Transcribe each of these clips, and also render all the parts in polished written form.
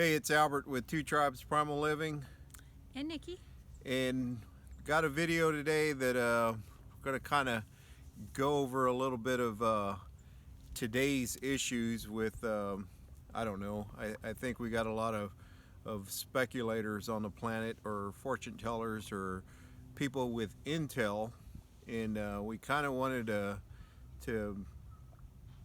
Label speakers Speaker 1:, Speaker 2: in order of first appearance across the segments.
Speaker 1: Hey, it's Albert with Two Tribes Primal Living,
Speaker 2: And Nikki.
Speaker 1: and got a video today that going to kind of go over a little bit of today's issues with, I don't know, I think we got a lot of speculators on the planet, or fortune tellers, or people with intel, and we kind of wanted to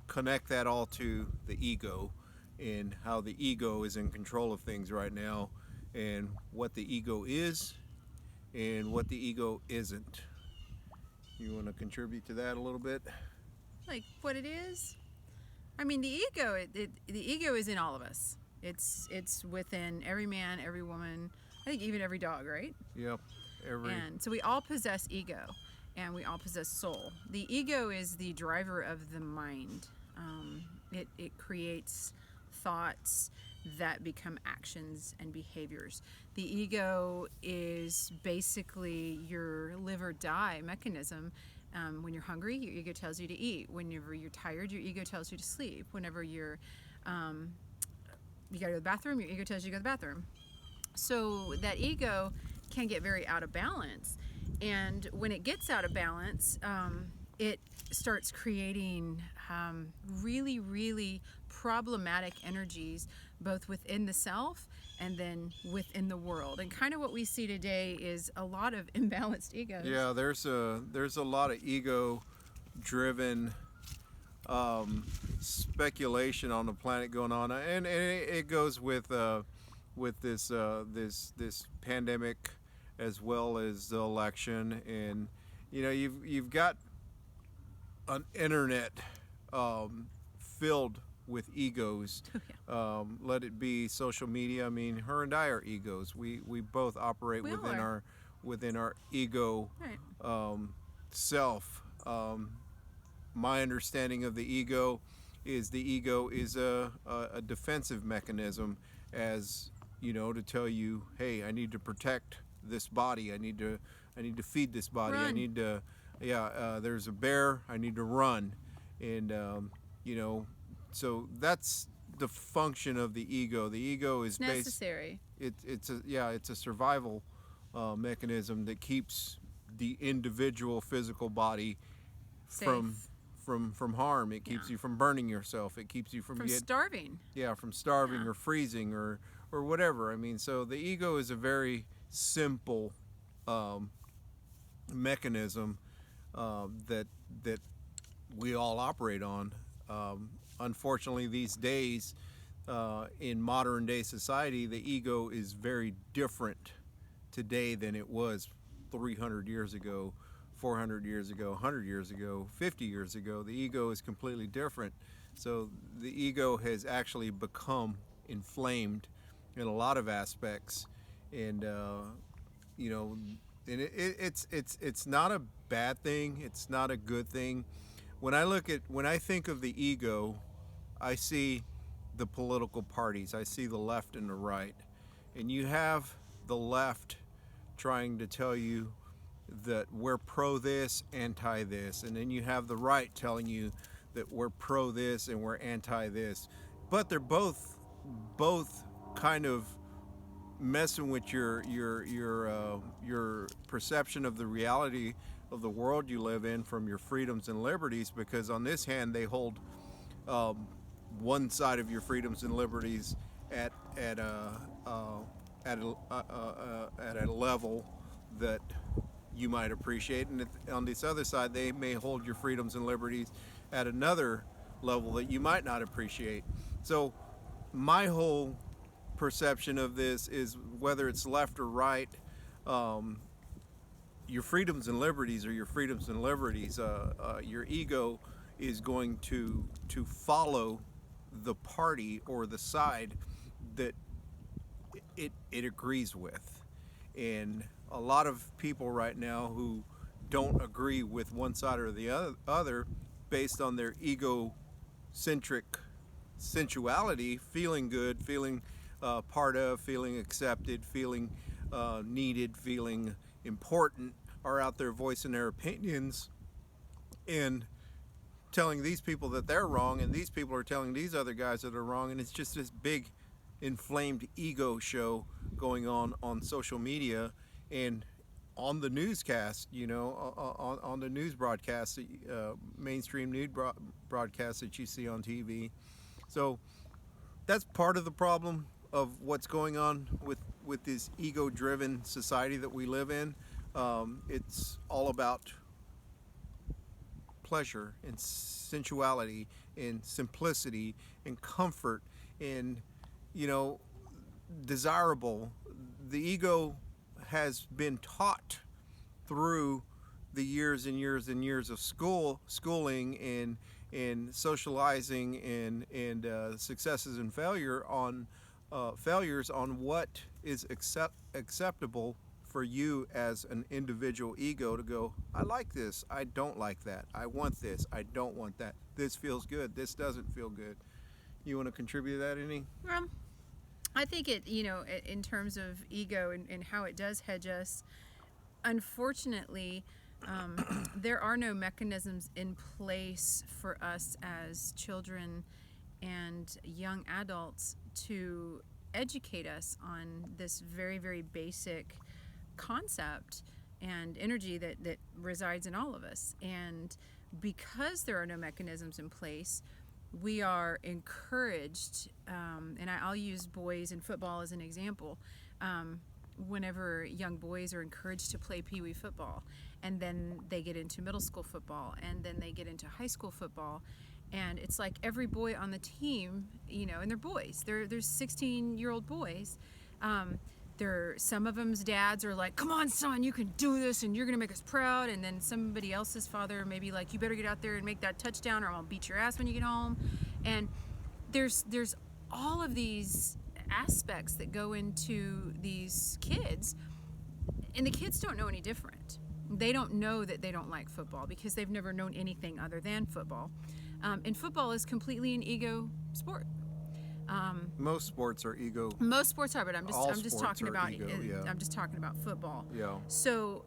Speaker 1: connect that all to the ego and how the ego is in control of things right now, and what the ego is and what the ego isn't. You want to contribute to that a little bit?
Speaker 2: Like what it is? I mean, the ego. The ego is in all of us. It's within every man, every woman. I think even every dog, right?
Speaker 1: Yep.
Speaker 2: And so we all possess ego, and we all possess soul. The ego is the driver of the mind. It creates thoughts that become actions and behaviors. The ego is basically your live or die mechanism. When you're hungry, your ego tells you to eat. Whenever you're tired, your ego tells you to sleep. Whenever you go to the bathroom, your ego tells you to go to the bathroom. So that ego can get very out of balance. And when it gets out of balance, it starts creating really, really problematic energies, both within the self and then within the world. And kind of what we see today is a lot of imbalanced egos.
Speaker 1: Yeah, there's a lot of ego driven speculation on the planet going on, and it goes with this pandemic, as well as the election. And you've got an internet filled with egos.
Speaker 2: Yeah.
Speaker 1: Let it be social media. I mean, her and I are egos. We both operate
Speaker 2: We all
Speaker 1: within our ego
Speaker 2: Right.
Speaker 1: self. My understanding of the ego is a defensive mechanism, as to tell you, hey, I need to protect this body. I need to feed this body.
Speaker 2: Run.
Speaker 1: I need to, there's a bear. I need to run, and so that's the function of the ego. The ego is
Speaker 2: Necessary.
Speaker 1: It's a survival mechanism that keeps the individual physical body
Speaker 2: Safe.
Speaker 1: from harm. It keeps
Speaker 2: Yeah.
Speaker 1: you from burning yourself. It keeps you from
Speaker 2: Starving.
Speaker 1: from starving
Speaker 2: Yeah.
Speaker 1: or freezing or whatever. I mean, so the ego is a very simple mechanism that we all operate on. Unfortunately, these days, in modern day society, the ego is very different today than it was 300 years ago, 400 years ago, 100 years ago, 50 years ago. The ego is completely different. So the ego has actually become inflamed in a lot of aspects, and it's not a bad thing. It's not a good thing. When I think of the ego, I see the political parties. I see the left and the right, and you have the left trying to tell you that we're pro this, anti this, and then you have the right telling you that we're pro this and we're anti this. But they're both kind of messing with your perception of the reality of the world you live in, from your freedoms and liberties. Because on this hand, they hold one side of your freedoms and liberties at a level that you might appreciate, and on this other side, they may hold your freedoms and liberties at another level that you might not appreciate. So my whole perception of this is, whether it's left or right, your freedoms and liberties are your freedoms and liberties. Your ego is going to follow the party or the side that it agrees with. And a lot of people right now who don't agree with one side or the other, based on their egocentric sensuality, feeling good, feeling part of, feeling accepted, feeling needed, feeling important, are out there voicing their opinions and telling these people that they're wrong, and these people are telling these other guys that are wrong, and it's just this big inflamed ego show going on social media and on the newscast, on the news broadcast, mainstream news broadcast that you see on TV. So that's part of the problem of what's going on with this ego-driven society that we live in. It's all about pleasure and sensuality and simplicity and comfort and you know desirable. The ego has been taught through the years and years and years of schooling and socializing and successes and failures on what is acceptable for you as an individual ego to go, I like this, I don't like that, I want this, I don't want that, this feels good, this doesn't feel good. You want to contribute to that any?
Speaker 2: I think in terms of ego and how it does hedge us, unfortunately, there are no mechanisms in place for us as children and young adults to educate us on this very, very basic concept and energy that resides in all of us. And because there are no mechanisms in place, we are encouraged, and I'll use boys in football as an example. Whenever young boys are encouraged to play pee wee football, and then they get into middle school football, and then they get into high school football, and it's like every boy on the team, and they're boys. They're 16-year-old boys. Some of them's dads are like, "Come on, son, you can do this, and you're gonna make us proud." And then somebody else's father maybe like, "You better get out there and make that touchdown, or I'm gonna beat your ass when you get home." And there's all of these aspects that go into these kids, and the kids don't know any different. They don't know that they don't like football because they've never known anything other than football. And football is completely an ego sport.
Speaker 1: Most sports are ego.
Speaker 2: Most sports are, but I'm just talking about
Speaker 1: ego, yeah.
Speaker 2: I'm just talking about football.
Speaker 1: Yeah.
Speaker 2: So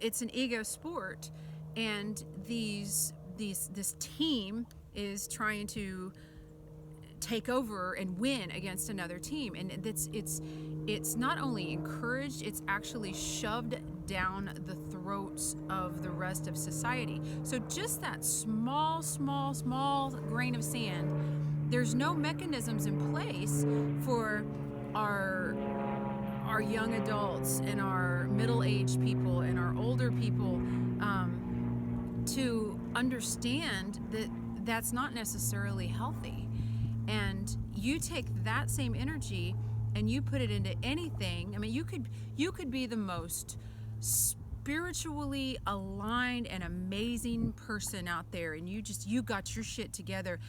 Speaker 2: it's an ego sport, and this team is trying to take over and win against another team, and it's not only encouraged, it's actually shoved down the throats of the rest of society. So just that small grain of sand, there's no mechanisms in place for our young adults and our middle-aged people and our older people to understand that that's not necessarily healthy. And you take that same energy and you put it into anything. I mean, you could be the most spiritually aligned and amazing person out there, and you got your shit together.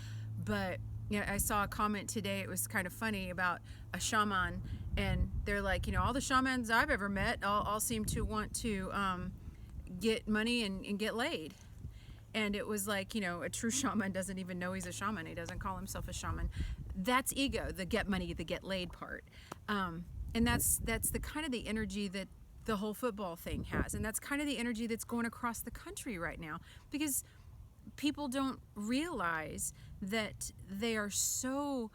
Speaker 2: But I saw a comment today, it was kind of funny, about a shaman, and they're like, all the shamans I've ever met all seem to want to get money and get laid. And it was like, a true shaman doesn't even know he's a shaman. He doesn't call himself a shaman. That's ego, the get money, the get laid part. And that's the kind of the energy that the whole football thing has. And that's kind of the energy that's going across the country right now, because people don't realize that they are so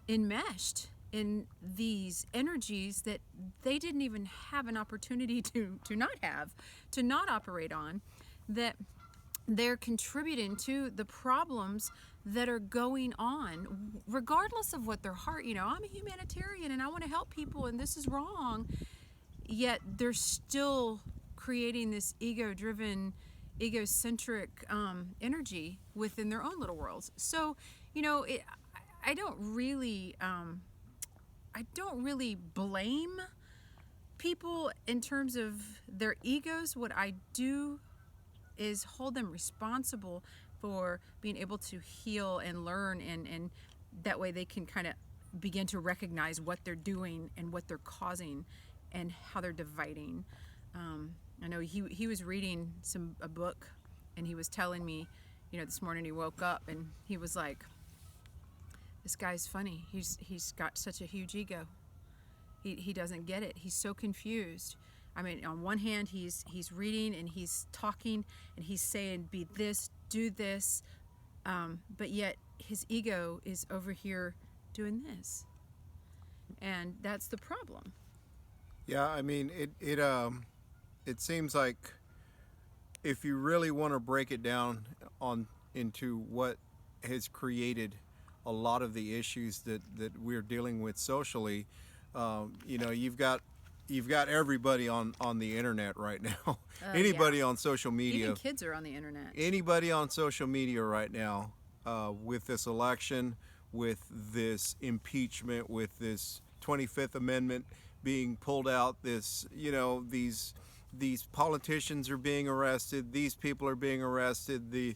Speaker 2: enmeshed in these energies that they didn't even have an opportunity to not operate on, that they're contributing to the problems that are going on, regardless of what their heart, I'm a humanitarian and I want to help people and this is wrong, yet they're still creating this ego-driven, egocentric energy within their own little worlds. So, I don't really blame people in terms of their egos. What I do is hold them responsible for being able to heal and learn, and that way they can kind of begin to recognize what they're doing and what they're causing and how they're dividing. I know he was reading a book, and he was telling me, this morning he woke up and he was like, this guy's funny. He's got such a huge ego. He doesn't get it. He's so confused. I mean, on one hand, he's reading and he's talking and he's saying, be this, do this, but yet his ego is over here doing this. And that's the problem.
Speaker 1: Yeah, I mean, it seems like if you really want to break it down into what has created a lot of the issues that we're dealing with socially, you've got everybody on the internet right now. Anybody on social media.
Speaker 2: Even kids are on the internet.
Speaker 1: Anybody on social media right now, with this election, with this impeachment, with this 25th Amendment being pulled out, these politicians are being arrested, these people are being arrested, the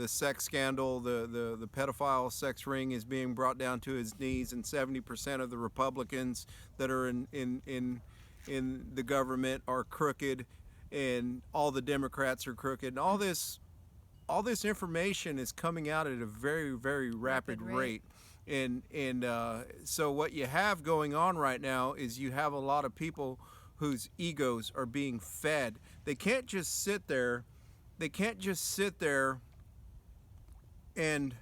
Speaker 1: sex scandal, the pedophile sex ring is being brought down to his knees, and 70% of the Republicans that are in the government are crooked, and all the Democrats are crooked, and all this information is coming out at a very, very rapid rate. And so what you have going on right now is you have a lot of people whose egos are being fed. They can't just sit there. They can't just sit there and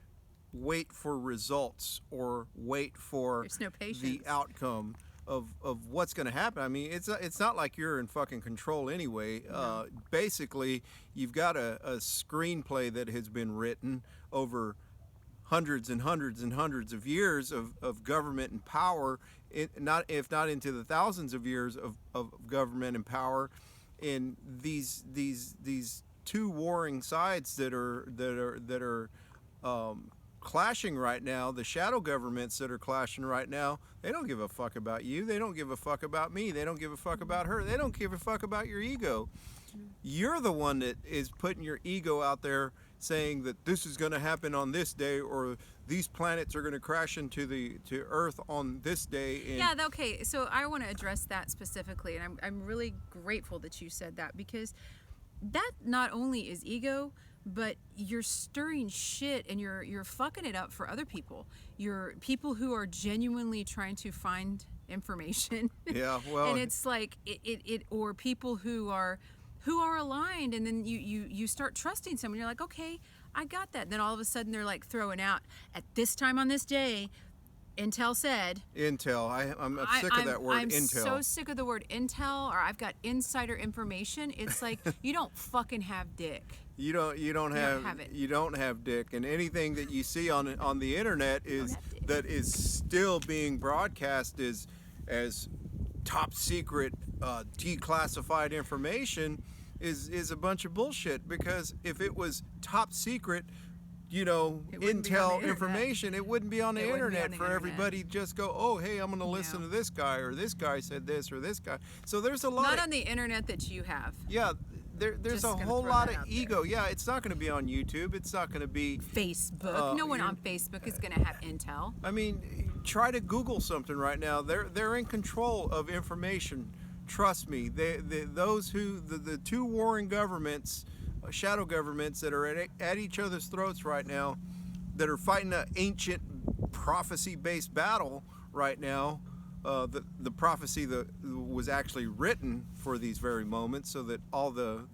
Speaker 1: wait for results or wait for the outcome of what's going to happen. I mean, it's not like you're in fucking control anyway.
Speaker 2: No.
Speaker 1: Basically, you've got a screenplay that has been written over hundreds and hundreds and hundreds of years of government and power, if not into the thousands of years of government and power, in these two warring sides that are clashing right now. The shadow governments that are clashing right now, they don't give a fuck about you. They don't give a fuck about me. They don't give a fuck about her. They don't give a fuck about your ego. You're the one that is putting your ego out there, saying that this is going to happen on this day, or these planets are going to crash to Earth on this day. And
Speaker 2: yeah, okay. So I want to address that specifically, and I'm really grateful that you said that, because that not only is ego, but you're stirring shit and you're fucking it up for other people. You're people who are genuinely trying to find information.
Speaker 1: Yeah, well,
Speaker 2: and it's like it or people who are aligned, and then you start trusting someone. You're like, okay, I got that. Then all of a sudden they're like throwing out, at this time on this day, Intel said.
Speaker 1: Intel. I'm sick of that word,
Speaker 2: I'm
Speaker 1: Intel.
Speaker 2: so sick of the word Intel, or I've got insider information. It's like, you don't fucking have dick.
Speaker 1: You don't have dick, and anything that you see on the internet that is still being broadcast as top secret, declassified information is a bunch of bullshit. Because if it was top secret, Intel information, it wouldn't be on the internet for everybody to just go, oh, hey, I'm going to listen to this guy, or this guy said this, or this guy. So there's a lot.
Speaker 2: Not on the internet that you have.
Speaker 1: Yeah. There's a whole lot of ego. Yeah, it's not going to be on YouTube. It's not going to be
Speaker 2: Facebook. No one on Facebook is going to have Intel.
Speaker 1: I mean, try to Google something right now. They're in control of information. Trust me. The two warring governments, shadow governments that are at each other's throats right now, that are fighting an ancient prophecy-based battle right now. The prophecy that was actually written for these very moments, so that all the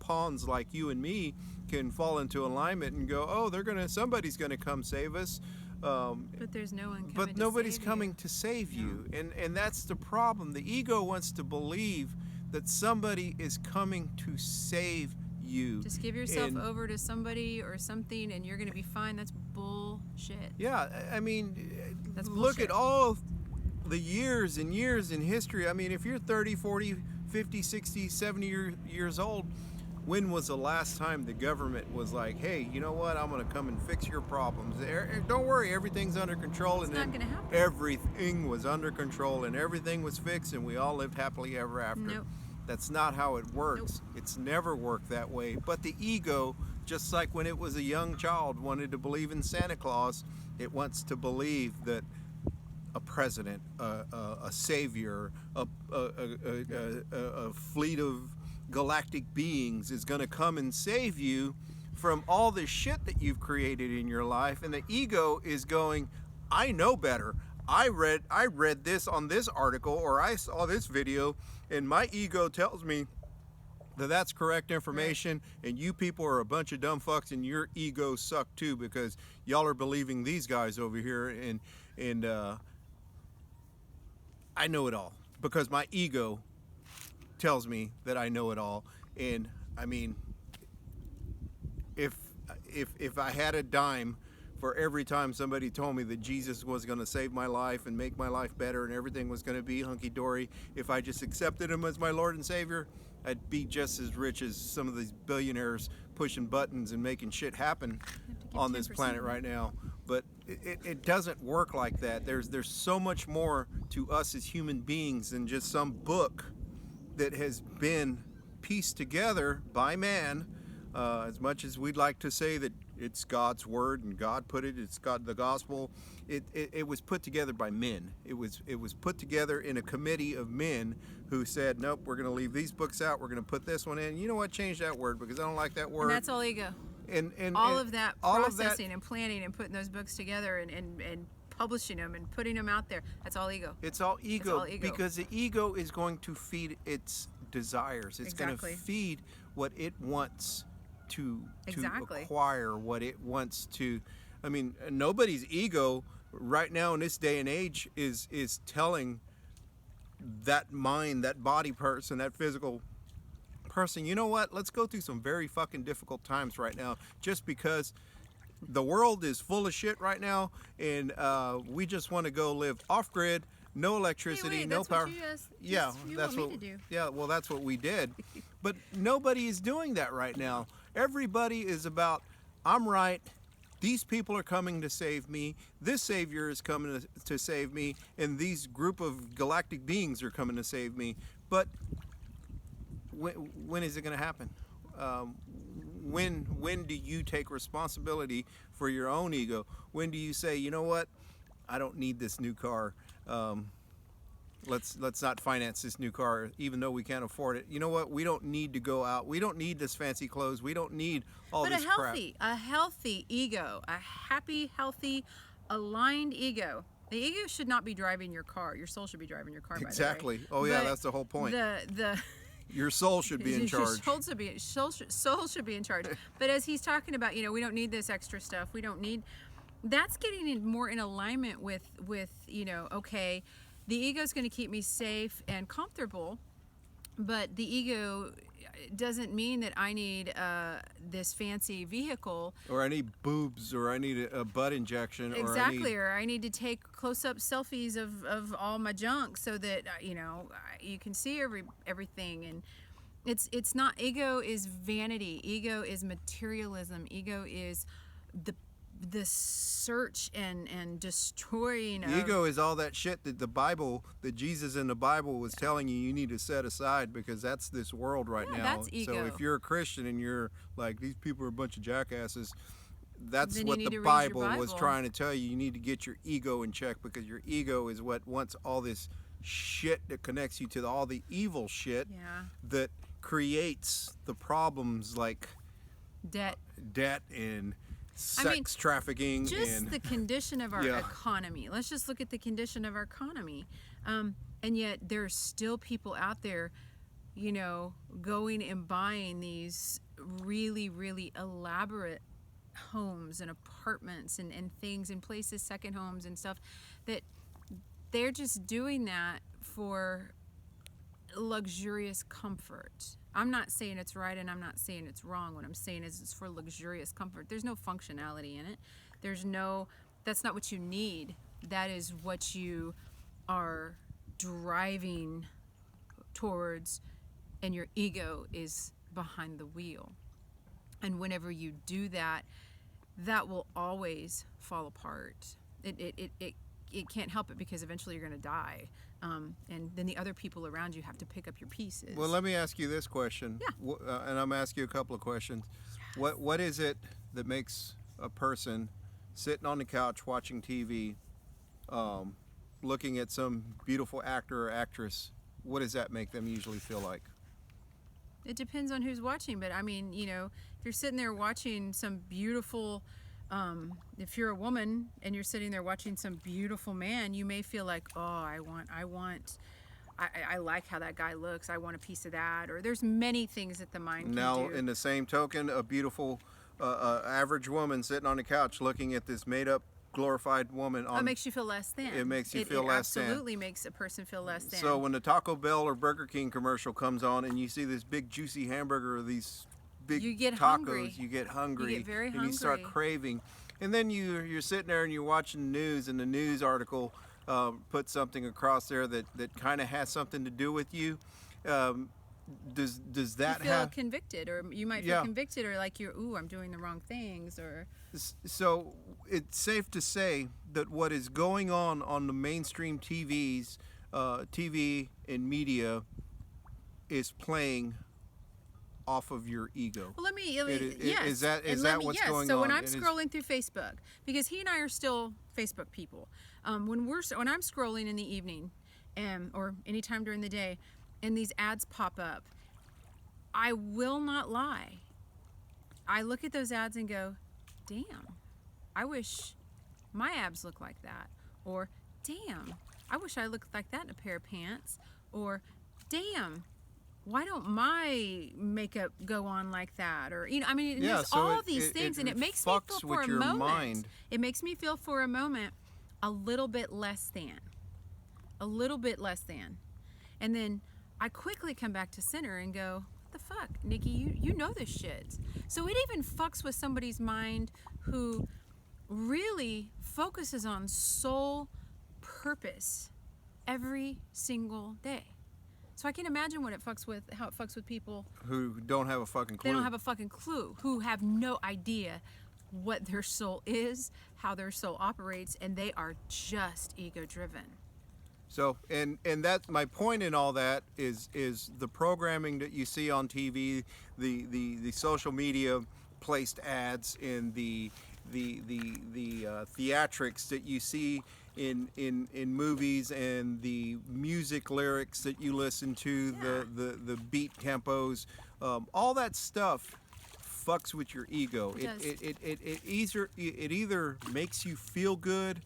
Speaker 1: pawns like you and me can fall into alignment and go, oh, somebody's gonna come save us.
Speaker 2: But there's no one coming.
Speaker 1: But nobody's coming to save you, and that's the problem. The ego wants to believe that somebody is coming to save you.
Speaker 2: Just give yourself over to somebody or something, and you're gonna be fine. That's bullshit.
Speaker 1: Yeah, I mean,
Speaker 2: that's
Speaker 1: look
Speaker 2: bullshit.
Speaker 1: at all the years and years in history. I mean, if you're 30, 40, 50, 60, 70 years old, when was the last time the government was like, hey, you know what, I'm going to come and fix your problems. Don't worry, everything's under control.
Speaker 2: It's not going to happen.
Speaker 1: Everything was under control and everything was fixed and we all lived happily ever after.
Speaker 2: Nope.
Speaker 1: That's not how it works.
Speaker 2: Nope.
Speaker 1: It's never worked that way. But the ego, just like when it was a young child, wanted to believe in Santa Claus, it wants to believe that a president, a savior, a fleet of galactic beings is going to come and save you from all the shit that you've created in your life. And the ego is going, I know better. I read this on this article, or I saw this video, and my ego tells me that that's correct information, and you people are a bunch of dumb fucks, and your egos suck too because y'all are believing these guys over here, and I know it all because my ego tells me that I know it all. And I mean, if if I had a dime for every time somebody told me that Jesus was going to save my life and make my life better and everything was going to be hunky-dory, if I just accepted him as my Lord and Savior, I'd be just as rich as some of these billionaires pushing buttons and making shit happen on this planet right now. But it doesn't work like that. There's so much more to us as human beings than just some book that has been pieced together by man. As much as we'd like to say that it's God's word and God put it, it's God, the gospel, it was put together by men. It was put together in a committee of men who said, nope, we're going to leave these books out, we're going to put this one in. You know what? Change that word because I don't like that word.
Speaker 2: And that's all ego.
Speaker 1: And
Speaker 2: all of that processing and planning and putting those books together and publishing them and putting them out there, that's all ego.
Speaker 1: It's all ego, because the ego is going to feed its desires. It's going to feed what it wants to acquire, what it wants to. I mean, nobody's ego right now in this day and age is telling that mind, that body person, that physical person, you know what, let's go through some very fucking difficult times right now just because the world is full of shit right now, and we just want to go live off grid, no electricity, no power. That's what we did. But nobody is doing that right now. Everybody is about, I'm right, these people are coming to save me, this savior is coming to save me, and these group of galactic beings are coming to save me. But when is it going to happen? When do you take responsibility for your own ego? When do you say, you know what, I don't need this new car. Let's not finance this new car, even though we can't afford it. You know what? We don't need to go out. We don't need this fancy clothes. We don't need all this crap.
Speaker 2: But a healthy ego, a happy, healthy, aligned ego. The ego should not be driving your car. Your soul should be driving your car.
Speaker 1: Exactly.
Speaker 2: By the way.
Speaker 1: Oh yeah, that's the whole point. Your soul should be in charge.
Speaker 2: Soul should be in charge. But as he's talking about, you know, we don't need this extra stuff. We don't need. That's getting more in alignment with you know, okay, the ego is going to keep me safe and comfortable, but the ego doesn't mean that I need this fancy vehicle.
Speaker 1: Or I need boobs, or I need a butt injection.
Speaker 2: Exactly, or I need to take close-up selfies of all my junk so that, you know, you can see everything. And it's not, ego is vanity, ego is materialism, ego is the search and destroying of...
Speaker 1: Ego is all that shit that that Jesus in the Bible was telling you need to set aside, because that's this world right now.
Speaker 2: That's ego.
Speaker 1: So if you're a Christian and you're like, these people are a bunch of jackasses, that's
Speaker 2: then
Speaker 1: what the Bible was trying to tell you. You need to get your ego in check, because your ego is what wants all this shit that connects you to all the evil shit that creates the problems like debt and sex trafficking,
Speaker 2: just the condition of our economy. Let's just look at the condition of our economy, and yet there's still people out there, you know, going and buying these really, really elaborate homes and apartments and things and places, second homes and stuff, that they're just doing that for luxurious comfort. I'm not saying it's right and I'm not saying it's wrong. What I'm saying is it's for luxurious comfort. There's no functionality in it. That's not what you need. That is what you are driving towards, and your ego is behind the wheel. And whenever you do that, that will always fall apart. It can't help it, because eventually you're going to die. And then the other people around you have to pick up your pieces.
Speaker 1: Well, let me ask you this question.
Speaker 2: Yeah.
Speaker 1: And I'm asking you a couple of questions. Yes. What is it that makes a person sitting on the couch watching TV, looking at some beautiful actor or actress, what does that make them usually feel like?
Speaker 2: It depends on who's watching, but I mean, you know, if you're sitting there watching some beautiful... if you're a woman and you're sitting there watching some beautiful man, you may feel like, oh, I want I like how that guy looks. I want a piece of that. Or there's many things that the mind can
Speaker 1: Now,
Speaker 2: do.
Speaker 1: in the same token, a beautiful average woman sitting on the couch looking at this made-up, glorified woman
Speaker 2: It
Speaker 1: on.
Speaker 2: makes you feel less than.
Speaker 1: It makes you feel
Speaker 2: it
Speaker 1: less than.
Speaker 2: absolutely makes a person feel less than.
Speaker 1: So when the Taco Bell or Burger King commercial comes on and you see this big juicy hamburger or these big
Speaker 2: You get
Speaker 1: tacos,
Speaker 2: hungry.
Speaker 1: you get hungry.
Speaker 2: You get very
Speaker 1: and you start
Speaker 2: hungry.
Speaker 1: craving. And then you're sitting there and you're watching the news, and the news article put something across there that kind of has something to do with you. Does that
Speaker 2: you feel
Speaker 1: have
Speaker 2: convicted, or you might feel
Speaker 1: Yeah.
Speaker 2: convicted, or like I'm doing the wrong things, or
Speaker 1: So it's safe to say that what is going on the mainstream TV and media is playing off of your ego.
Speaker 2: well, let me
Speaker 1: Is
Speaker 2: yes.
Speaker 1: that
Speaker 2: And let me-
Speaker 1: what's
Speaker 2: yes.
Speaker 1: going
Speaker 2: so
Speaker 1: on?
Speaker 2: when I'm
Speaker 1: It is-
Speaker 2: scrolling through Facebook, because he and I are still Facebook people, when I'm scrolling in the evening, or anytime during the day, and these ads pop up, I will not lie. I look at those ads and go, damn, I wish my abs looked like that. Or, damn, I wish I looked like that in a pair of pants. Or, damn, why don't my makeup go on like that? Or, I mean,
Speaker 1: Yeah,
Speaker 2: there's
Speaker 1: so
Speaker 2: all
Speaker 1: it-
Speaker 2: these
Speaker 1: it-
Speaker 2: things,
Speaker 1: it
Speaker 2: and it makes me
Speaker 1: fucks
Speaker 2: feel
Speaker 1: with
Speaker 2: for a
Speaker 1: your
Speaker 2: moment.
Speaker 1: mind.
Speaker 2: It makes me feel for a moment a little bit less than. A little bit less than. And then I quickly come back to center and go, what the fuck, Nikki, you know this shit. So it even fucks with somebody's mind who really focuses on soul purpose every single day. So I can imagine how it fucks with people.
Speaker 1: Who don't have a fucking clue.
Speaker 2: They don't have a fucking clue, who have no idea what their soul is, how their soul operates, and they are just ego driven.
Speaker 1: So and that my point in all that is the programming that you see on TV, the social media placed ads, in the theatrics that you see in movies, and the music lyrics that you listen to, the beat tempos, all that stuff fucks with your ego. It either makes you feel good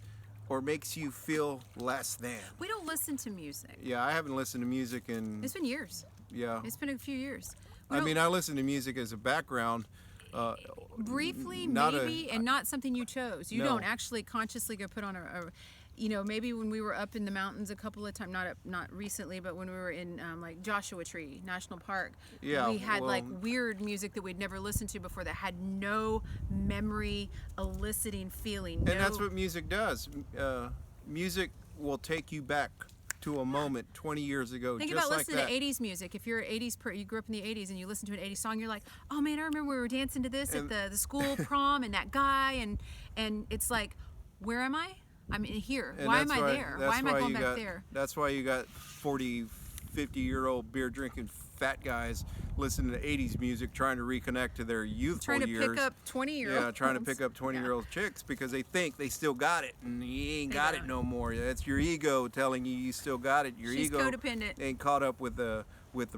Speaker 1: or makes you feel less than.
Speaker 2: We don't listen to music.
Speaker 1: Yeah, I haven't listened to music in.
Speaker 2: It's been years.
Speaker 1: Yeah.
Speaker 2: It's been a few years. We
Speaker 1: I
Speaker 2: don't-
Speaker 1: mean, I listen to music as a background.
Speaker 2: briefly,
Speaker 1: not
Speaker 2: maybe, and not something you chose. You
Speaker 1: No.
Speaker 2: don't actually consciously go put on maybe when we were up in the mountains a couple of times, not recently, but when we were in like Joshua Tree National Park,
Speaker 1: Yeah,
Speaker 2: we had like
Speaker 1: well-
Speaker 2: weird music that we'd never listened to before that had no memory eliciting feeling.
Speaker 1: And that's what music does. Music will take you back to a moment 20 years ago,
Speaker 2: Think
Speaker 1: just
Speaker 2: about
Speaker 1: like
Speaker 2: listening
Speaker 1: that.
Speaker 2: to 80s music. If you're you grew up in the 80s and you listen to an 80s song, you're like, oh man, I remember we were dancing to this
Speaker 1: And-
Speaker 2: at the school prom, and that guy, and it's like, where am I? I'm in here.
Speaker 1: And
Speaker 2: Why am
Speaker 1: that's
Speaker 2: I there?
Speaker 1: that's
Speaker 2: Why am I going
Speaker 1: you
Speaker 2: back
Speaker 1: got-
Speaker 2: there?
Speaker 1: That's why you got 40, 50-year-old beer drinking fat guys listening to 80s music, trying to reconnect to their youthful
Speaker 2: Trying to
Speaker 1: years.
Speaker 2: pick up 20-year-olds.
Speaker 1: Yeah, trying to pick up 20-year-old chicks because they think they still got it, and you ain't
Speaker 2: They
Speaker 1: got it
Speaker 2: don't.
Speaker 1: no more. That's your ego telling you still got it. Your
Speaker 2: She's
Speaker 1: ego
Speaker 2: codependent.
Speaker 1: ain't caught up with the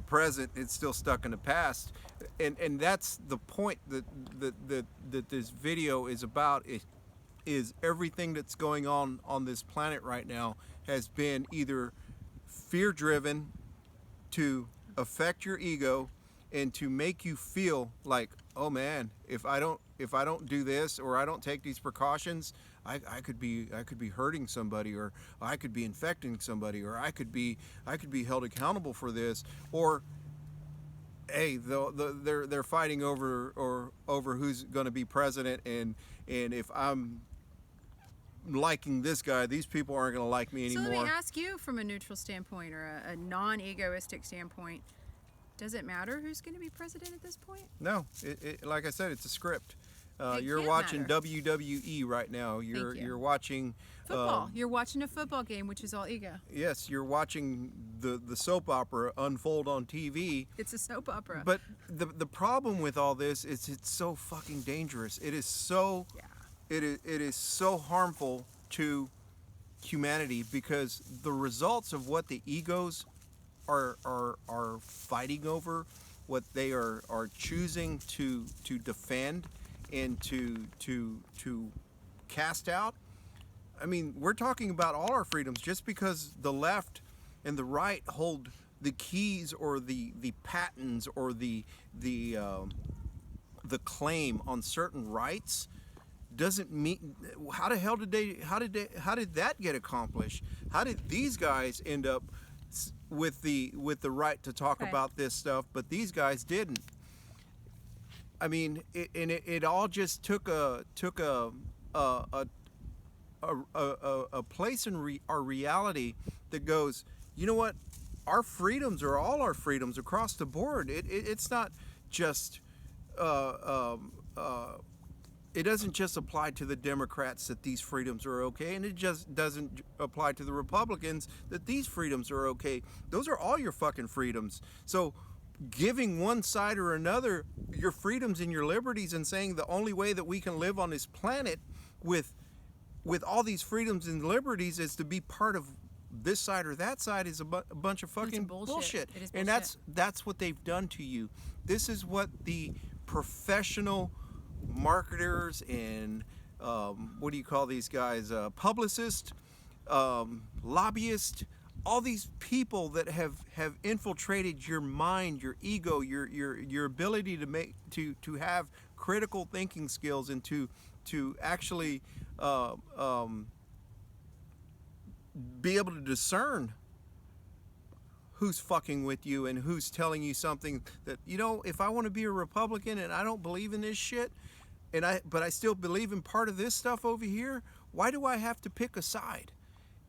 Speaker 1: present. It's still stuck in the past, and that's the point that this video is about. Is everything that's going on this planet right now has been either fear-driven to affect your ego and to make you feel like, oh man, if I don't do this, or I don't take these precautions, I could be hurting somebody, or I could be infecting somebody, or I could be held accountable for this, or hey, they're fighting over who's going to be president, and if I'm liking this guy, these people aren't going to like me
Speaker 2: So
Speaker 1: anymore.
Speaker 2: let me ask you, from a neutral standpoint or a non-egoistic standpoint, does it matter who's going to be president at this point?
Speaker 1: No, like I said, it's a script.
Speaker 2: It
Speaker 1: You're
Speaker 2: can't
Speaker 1: watching
Speaker 2: matter.
Speaker 1: WWE right now.
Speaker 2: you.
Speaker 1: You're watching
Speaker 2: Football. You're watching a football game, which is all ego.
Speaker 1: Yes, you're watching the soap opera unfold on TV.
Speaker 2: It's a soap opera.
Speaker 1: But the problem with all this is it's so fucking dangerous. It is so
Speaker 2: Yeah.
Speaker 1: it is so harmful to humanity, because the results of what the egos are fighting over, what they are choosing to defend and to cast out. I mean, we're talking about all our freedoms. Just because the left and the right hold the keys or the patents or the claim on certain rights doesn't mean. How the hell did how did that get accomplished? How did these guys end up with the right to talk
Speaker 2: Right.
Speaker 1: about this stuff, but these guys didn't? I mean, it all just took a place in our reality that goes, you know what, our freedoms are all our freedoms across the board. It's not just it doesn't just apply to the Democrats that these freedoms are okay, and it just doesn't apply to the Republicans that these freedoms are okay. Those are all your fucking freedoms. So giving one side or another your freedoms and your liberties and saying the only way that we can live on this planet with all these freedoms and liberties is to be part of this side or that side is a bunch of fucking bullshit.
Speaker 2: It is
Speaker 1: And
Speaker 2: bullshit.
Speaker 1: that's what they've done to you. This is what the professional marketers and what do you call these guys? Publicists, lobbyists, all these people that have infiltrated your mind, your ego, your ability to make to have critical thinking skills and to actually be able to discern who's fucking with you and who's telling you something that, you know, if I want to be a Republican and I don't believe in this shit, but I still believe in part of this stuff over here, why do I have to pick a side?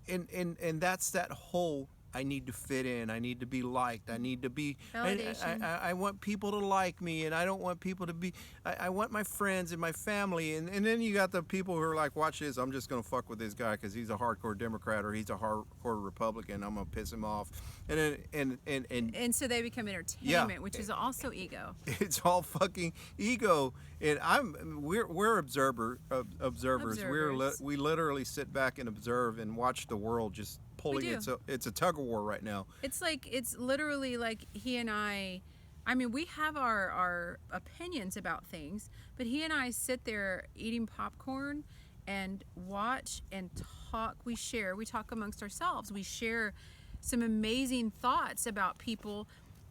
Speaker 1: And that's that whole, I need to fit in, I need to be liked, I need to be
Speaker 2: Validation.
Speaker 1: I want people to like me, and I don't want people to be I want my friends and my family, and then you got the people who are like, watch this, I'm just gonna fuck with this guy because he's a hardcore Democrat or he's a hardcore Republican, I'm gonna piss him off.
Speaker 2: And so they become entertainment, which is also ego.
Speaker 1: It's all fucking ego, and we're observers. We literally sit back and observe and watch the world just pulling. It's a tug of war right now.
Speaker 2: It's literally like he and I mean, we have our opinions about things, but he and I sit there eating popcorn and watch and talk. We talk amongst ourselves. We share some amazing thoughts about people.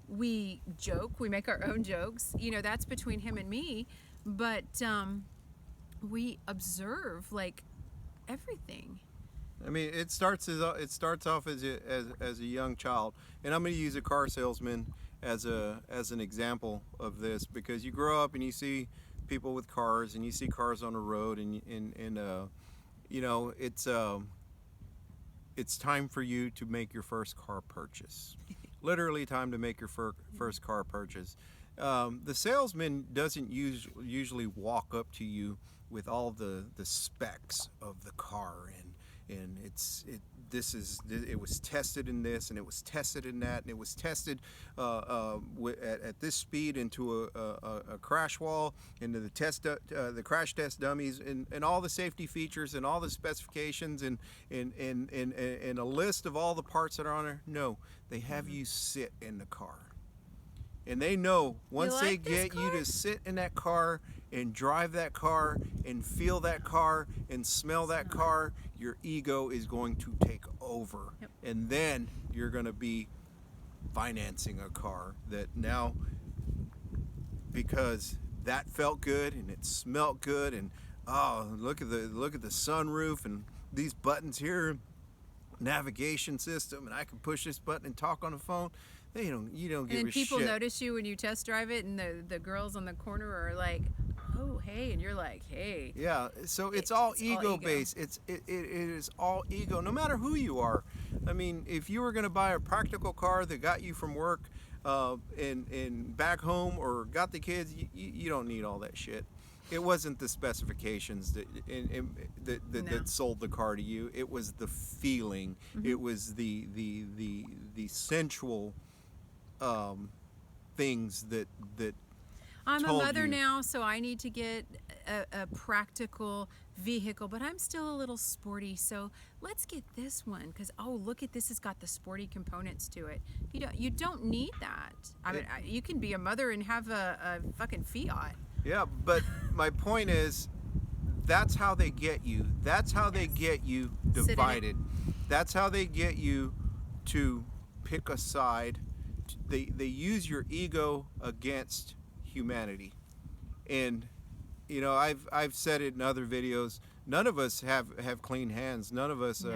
Speaker 2: We joke, we make our own jokes. You know, that's between him and me, but we observe like everything.
Speaker 1: I mean, it starts off as a young child, and I'm going to use a car salesman as an example of this, because you grow up and you see people with cars and you see cars on the road, and you know, it's time for you to make your first car purchase. Literally time to make your first car purchase. The salesman doesn't usually walk up to you with all the specs of the car, and it was tested in this, and it was tested in that, and it was tested at this speed into a crash wall, into the crash test dummies, and all the safety features and all the specifications and a list of all the parts that are on there. No, they have you sit in the car. And they know once they get you to sit in that car and drive that car and feel that car and smell that car, your ego is going to take over.
Speaker 2: Yep.
Speaker 1: And then you're going to be financing a car that now, because that felt good and it smelled good, and oh, look at the sunroof and these buttons here, navigation system, and I can push this button and talk on the phone. You don't give a shit.
Speaker 2: And then people notice you when you test drive it, and the girls on the corner are like, "Oh, hey," and you're like, "Hey."
Speaker 1: Yeah, so it's all ego based. It is all ego, no matter who you are. I mean, if you were going to buy a practical car that got you from work and back home, or got the kids, you don't need all that shit. It wasn't the specifications that sold the car to you. It was the feeling. Mm-hmm. It was the sensual things that
Speaker 2: I'm a mother now, so I need to get a practical vehicle, but I'm still a little sporty, so let's get this one because, oh, look at this, it's got the sporty components to it. You don't need that. I mean, you can be a mother and have a fucking Fiat.
Speaker 1: Yeah, but my point is, that's how they get you. That's how they get you divided. That's how they get you to pick a side. They use your ego against humanity. And you know, I've said it in other videos. None of us have clean hands. None of us
Speaker 2: No.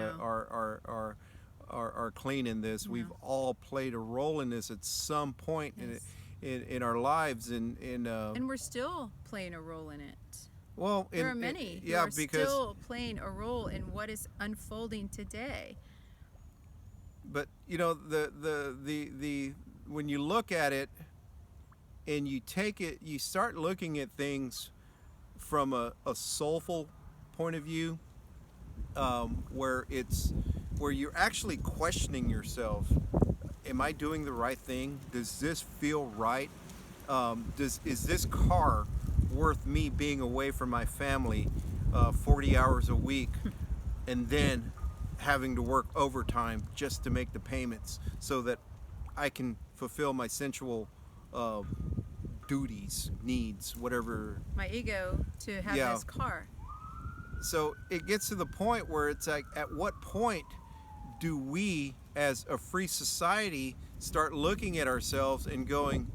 Speaker 1: are clean in this.
Speaker 2: No.
Speaker 1: We've all played a role in this at some point
Speaker 2: Yes.
Speaker 1: in our lives.
Speaker 2: And we're still playing a role in it.
Speaker 1: Well,
Speaker 2: There are many who
Speaker 1: yeah,
Speaker 2: are
Speaker 1: because
Speaker 2: still playing a role in what is unfolding today.
Speaker 1: but you know the when you look at it and you take it, you start looking at things from a soulful point of view, where you're actually questioning yourself. Am I doing the right thing? Does this feel right? Is this car worth me being away from my family 40 hours a week and then having to work overtime just to make the payments so that I can fulfill my sensual duties, needs, whatever.
Speaker 2: My ego to have
Speaker 1: Yeah.
Speaker 2: this car.
Speaker 1: So it gets to the point where it's like, at what point do we as a free society start looking at ourselves and going,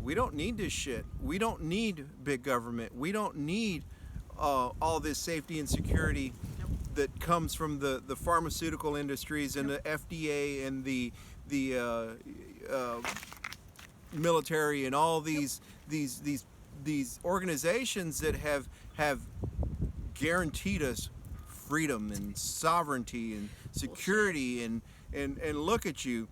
Speaker 1: we don't need this shit. We don't need big government. We don't need all this safety and security that comes from the pharmaceutical industries and the FDA and the military and all these organizations that have guaranteed us freedom and sovereignty and security and look at you.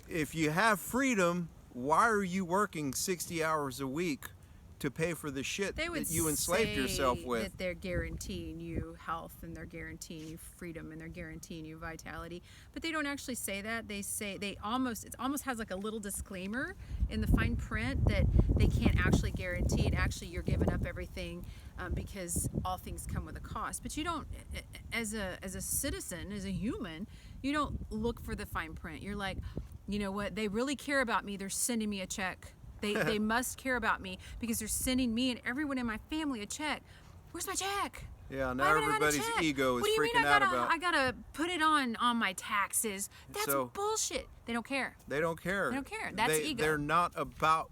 Speaker 1: If you have freedom, why are you working 60 hours a week to pay for the shit
Speaker 2: They would
Speaker 1: that you enslaved yourself with?
Speaker 2: that they're guaranteeing you health and they're guaranteeing you freedom and they're guaranteeing you vitality, but they don't actually say that. They say it almost has like a little disclaimer in the fine print that they can't actually guarantee it. Actually, you're giving up everything because all things come with a cost. But you don't, as a citizen, as a human, you don't look for the fine print. You're like, you know what? They really care about me. They're sending me a check. They must care about me because they're sending me and everyone in my family a check. Where's my check?
Speaker 1: Yeah,
Speaker 2: Why
Speaker 1: now
Speaker 2: haven't I got a
Speaker 1: everybody's
Speaker 2: check?
Speaker 1: ego is
Speaker 2: What do you
Speaker 1: freaking
Speaker 2: mean
Speaker 1: out about.
Speaker 2: I gotta put it on my taxes? That's
Speaker 1: So-
Speaker 2: bullshit. They don't care.
Speaker 1: They don't care.
Speaker 2: They don't care. That's ego.
Speaker 1: They're not about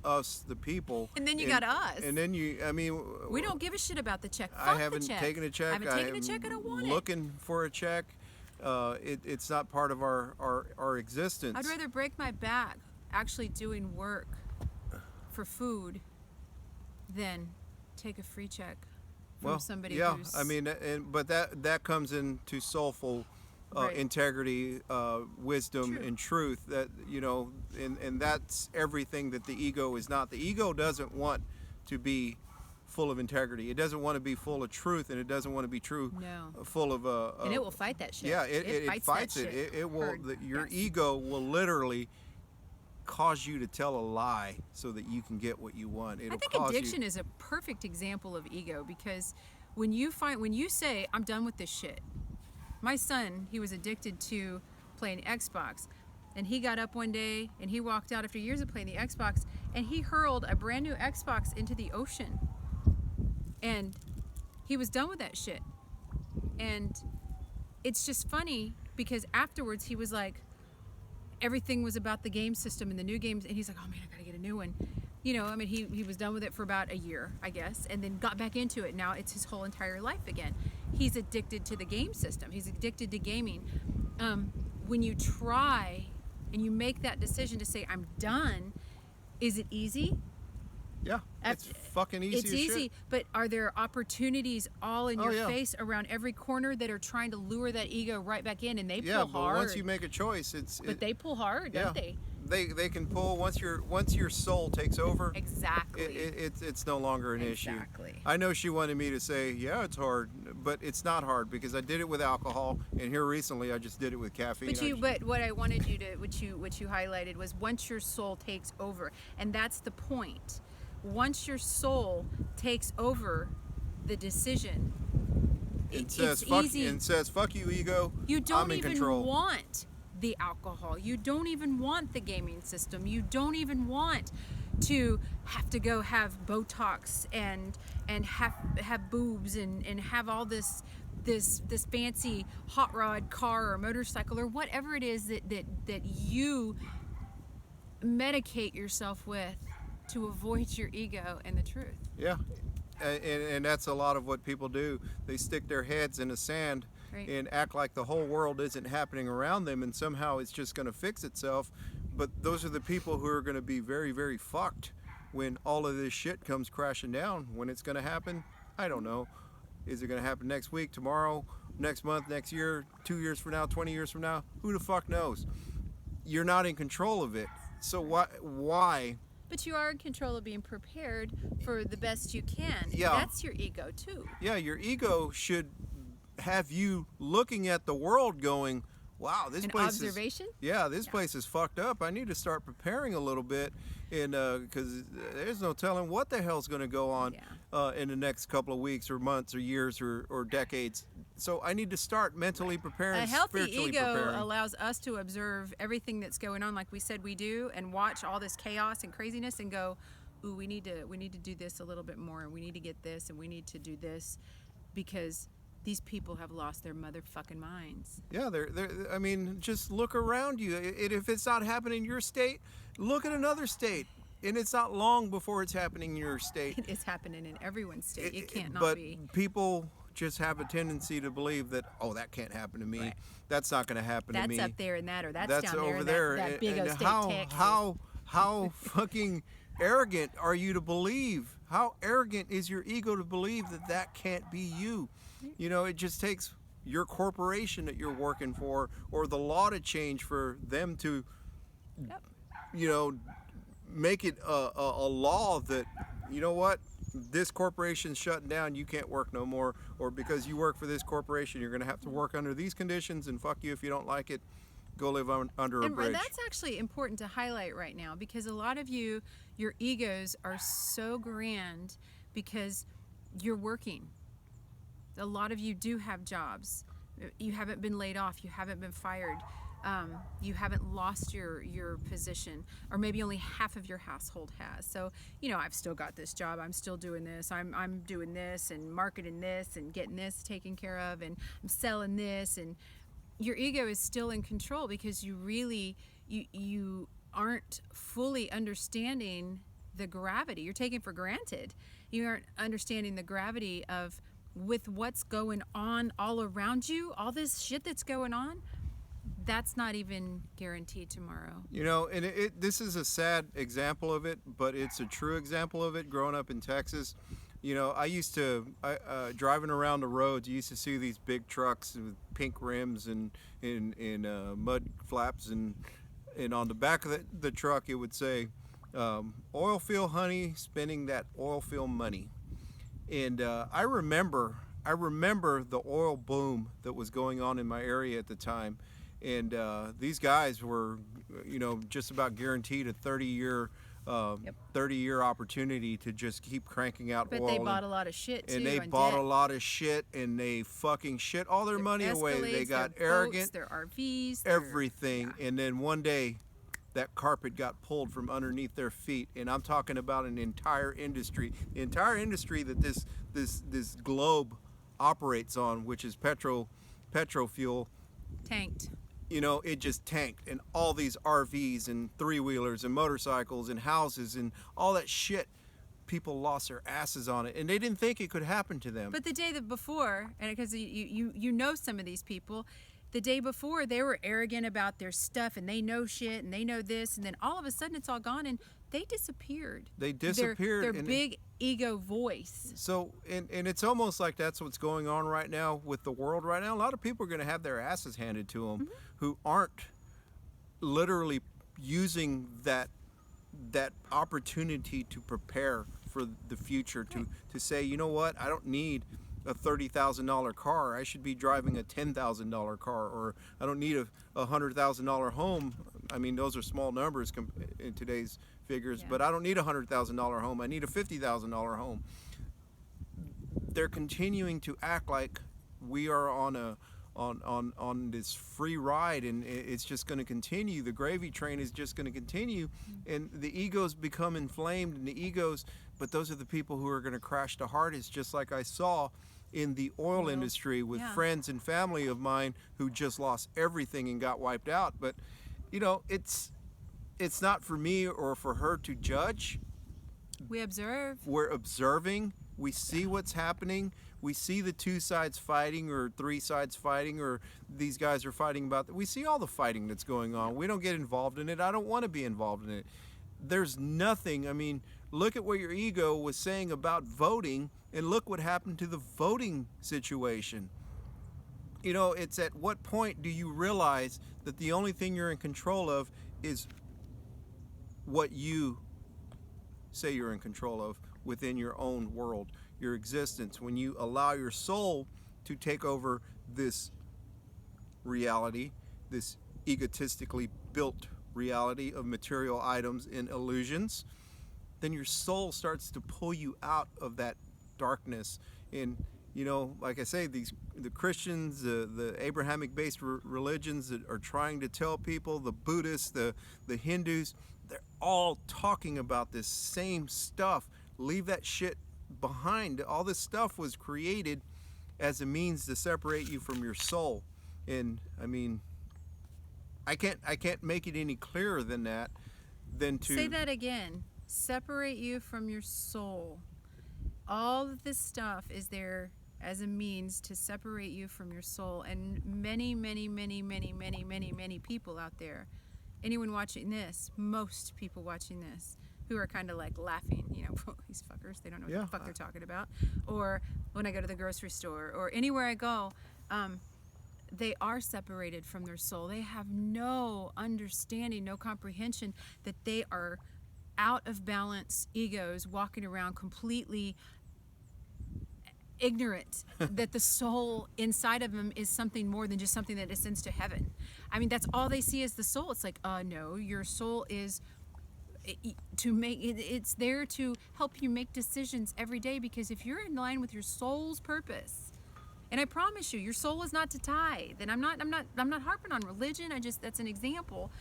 Speaker 1: us, the people.
Speaker 2: And then you got us.
Speaker 1: And then
Speaker 2: We don't give a shit about the check. Fuck
Speaker 1: I haven't
Speaker 2: the check.
Speaker 1: taken a check.
Speaker 2: I haven't taken a check. I don't want it.
Speaker 1: Looking for a check. It's not part of our existence.
Speaker 2: I'd rather break my back actually doing work for food than take a free check from somebody
Speaker 1: yeah,
Speaker 2: who's...
Speaker 1: I mean, but that comes into soulful
Speaker 2: Right.
Speaker 1: integrity, wisdom,
Speaker 2: True.
Speaker 1: and truth. That and that's everything that the ego is not. The ego doesn't want to be full of integrity. It doesn't want to be full of truth, and it doesn't want to be
Speaker 2: No.
Speaker 1: full of
Speaker 2: and it will fight that shit.
Speaker 1: yeah, it fights
Speaker 2: that
Speaker 1: it.
Speaker 2: shit.
Speaker 1: It will.
Speaker 2: Heard.
Speaker 1: Your
Speaker 2: Yes.
Speaker 1: ego will literally cause you to tell a lie so that you can get what you want. It'll
Speaker 2: I think
Speaker 1: cause
Speaker 2: addiction is a perfect example of ego because when you say I'm done with this shit. My son, he was addicted to playing Xbox, and he got up one day and he walked out after years of playing the Xbox and he hurled a brand new Xbox into the ocean. And he was done with that shit. And it's just funny because afterwards he was like, everything was about the game system and the new games, and he's like, oh man, I gotta get a new one. You know, I mean, he was done with it for about a year, I guess, and then got back into it. Now it's his whole entire life again. He's addicted to the game system. He's addicted to gaming. When you try and you make that decision to say, I'm done, is it easy?
Speaker 1: Yeah, it's fucking easy.
Speaker 2: It's
Speaker 1: as
Speaker 2: easy,
Speaker 1: shit.
Speaker 2: but are there opportunities all in your
Speaker 1: yeah.
Speaker 2: face around every corner that are trying to lure that ego right back in, and they
Speaker 1: Yeah,
Speaker 2: pull
Speaker 1: but
Speaker 2: hard.
Speaker 1: once you make a choice,
Speaker 2: But they pull hard,
Speaker 1: yeah.
Speaker 2: don't they?
Speaker 1: They can pull once your soul takes over.
Speaker 2: Exactly.
Speaker 1: It's no longer an issue.
Speaker 2: Exactly.
Speaker 1: I know she wanted me to say, yeah, it's hard, but it's not hard because I did it with alcohol, and here recently I just did it with caffeine.
Speaker 2: But what I wanted you to, what you highlighted was once your soul takes over, and that's the point. Once your soul takes over the decision,
Speaker 1: It
Speaker 2: it's easy.
Speaker 1: And says, fuck you, ego.
Speaker 2: You don't
Speaker 1: I'm in
Speaker 2: even
Speaker 1: control.
Speaker 2: want the alcohol. You don't even want the gaming system. You don't even want to have to go have Botox and have boobs and have all this this fancy hot rod car or motorcycle or whatever it is that you medicate yourself with to avoid your ego and the truth.
Speaker 1: Yeah, and that's a lot of what people do. They stick their heads in the sand,
Speaker 2: Right.
Speaker 1: and act like the whole world isn't happening around them, and somehow it's just going to fix itself. But those are the people who are going to be very, very fucked when all of this shit comes crashing down. When it's going to happen, I don't know. Is it going to happen next week, tomorrow, next month, next year, 2 years from now, 20 years from now? Who the fuck knows? You're not in control of it. So why?
Speaker 2: But you are in control of being prepared for the best you can.
Speaker 1: Yeah.
Speaker 2: That's your ego too.
Speaker 1: Yeah, your ego should have you looking at the world going, wow, this
Speaker 2: An
Speaker 1: place
Speaker 2: observation?
Speaker 1: is, yeah, this place is fucked up. I need to start preparing a little bit, and because there's no telling what the hell's going to go on in the next couple of weeks or months or years or decades. So I need to start mentally preparing,
Speaker 2: A healthy
Speaker 1: spiritually
Speaker 2: ego
Speaker 1: preparing.
Speaker 2: allows us to observe everything that's going on, like we said we do, and watch all this chaos and craziness and go, ooh, we need to do this a little bit more, and we need to get this, and we need to do this, because these people have lost their motherfucking minds.
Speaker 1: Yeah, I mean, just look around you. If it's not happening in your state, look at another state. And it's not long before it's happening in your state.
Speaker 2: It's happening in everyone's state. It can't not
Speaker 1: But
Speaker 2: be.
Speaker 1: people just have a tendency to believe that, oh, that can't happen to me.
Speaker 2: Right.
Speaker 1: That's not going to happen to me.
Speaker 2: That's up there and that, or that's down there
Speaker 1: over
Speaker 2: in
Speaker 1: there.
Speaker 2: that big
Speaker 1: And
Speaker 2: old state Texas.
Speaker 1: how fucking arrogant are you to believe? How arrogant is your ego to believe that can't be you? You know, it just takes your corporation that you're working for, or the law to change for them to,
Speaker 2: Yep.
Speaker 1: you know, make it a law that, you know what, this corporation's shutting down, you can't work no more, or because you work for this corporation, you're going to have to work under these conditions, and fuck you if you don't like it, go live under a
Speaker 2: And
Speaker 1: bridge.
Speaker 2: that's actually important to highlight right now, because a lot of you, your egos are so grand because you're working. A lot of you do have jobs. You haven't been laid off. You haven't been fired. You haven't lost your position, or maybe only half of your household has. So, you know, I've still got this job. I'm still doing this. I'm doing this and marketing this and getting this taken care of, and I'm selling this, and your ego is still in control because you really you aren't fully understanding the gravity. You're taking for granted. You aren't understanding the gravity of, with what's going on all around you, all this shit that's going on, that's not even guaranteed tomorrow.
Speaker 1: You know, and this is a sad example of it, but it's a true example of it. Growing up in Texas, you know, I used to, driving around the roads, you used to see these big trucks with pink rims and mud flaps, and on the back of the truck it would say, oil field honey, spending that oil field money. And I remember the oil boom that was going on in my area at the time. And these guys were, you know, just about guaranteed a 30-year opportunity to just keep cranking out oil.
Speaker 2: But they bought a lot of shit too.
Speaker 1: And they bought a lot of shit, and they fucking shit all their money away. They got arrogant,
Speaker 2: their RVs,
Speaker 1: everything. And then one day, that carpet got pulled from underneath their feet, and I'm talking about an entire industry, the entire industry that this globe operates on, which is petro fuel.
Speaker 2: tanked.
Speaker 1: You know, it just tanked, and all these RVs and three-wheelers and motorcycles and houses and all that shit, people lost their asses on it, and they didn't think it could happen to them.
Speaker 2: But the day before, and because you know some of these people, the day before they were arrogant about their stuff, and they know shit, and they know this, and then all of a sudden it's all gone, and they disappeared.
Speaker 1: They disappeared.
Speaker 2: Their big ego voice.
Speaker 1: So, and it's almost like that's what's going on right now with the world right now. A lot of people are going to have their asses handed to them, who aren't literally using that opportunity to prepare for the future, to say, you know what, I don't need a $30,000 car. I should be driving a $10,000 car, or I don't need a $100,000 home. I mean, those are small numbers in today's figures, but I don't need a $100,000 home. I need a $50,000 home. They're continuing to act like we are on this free ride, and it's just going to continue. The gravy train is just going to continue, and the egos become inflamed, and but those are the people who are going to crash the hardest. Just like I saw in the oil industry with friends and family of mine who just lost everything and got wiped out. But it's not for me or for her to judge.
Speaker 2: We observe.
Speaker 1: We're observing. We see what's happening. We see the two sides fighting or three sides fighting, or these guys are fighting about. We see all the fighting that's going on. We don't get involved in it. I don't want to be involved in it. There's nothing. I mean, look at what your ego was saying about voting, and look what happened to the voting situation. It's at what point do you realize that the only thing you're in control of is what you say you're in control of within your own world, your existence. When you allow your soul to take over this reality, this egotistically built reality of material items and illusions, then your soul starts to pull you out of that darkness. And like I say, the Christians, the Abrahamic-based religions that are trying to tell people, the Buddhists, the Hindus, they're all talking about this same stuff. Leave that shit behind. All this stuff was created as a means to separate you from your soul. And I mean, I can't make it any clearer than that. Than to
Speaker 2: say that again. Separate you from your soul. All of this stuff is there as a means to separate you from your soul. And many people out there, anyone watching this, most people watching this, who are kind of like laughing, these fuckers, they don't know what the fuck they're talking about. Or when I go to the grocery store or anywhere I go, they are separated from their soul. They have no understanding, no comprehension that they are out of balance egos walking around completely ignorant that the soul inside of them is something more than just something that ascends to heaven. I mean, that's all they see is the soul. It's like, no, your soul is it's there to help you make decisions every day, because if you're in line with your soul's purpose, and I promise you, your soul is not to tithe. And I'm not harping on religion. That's an example,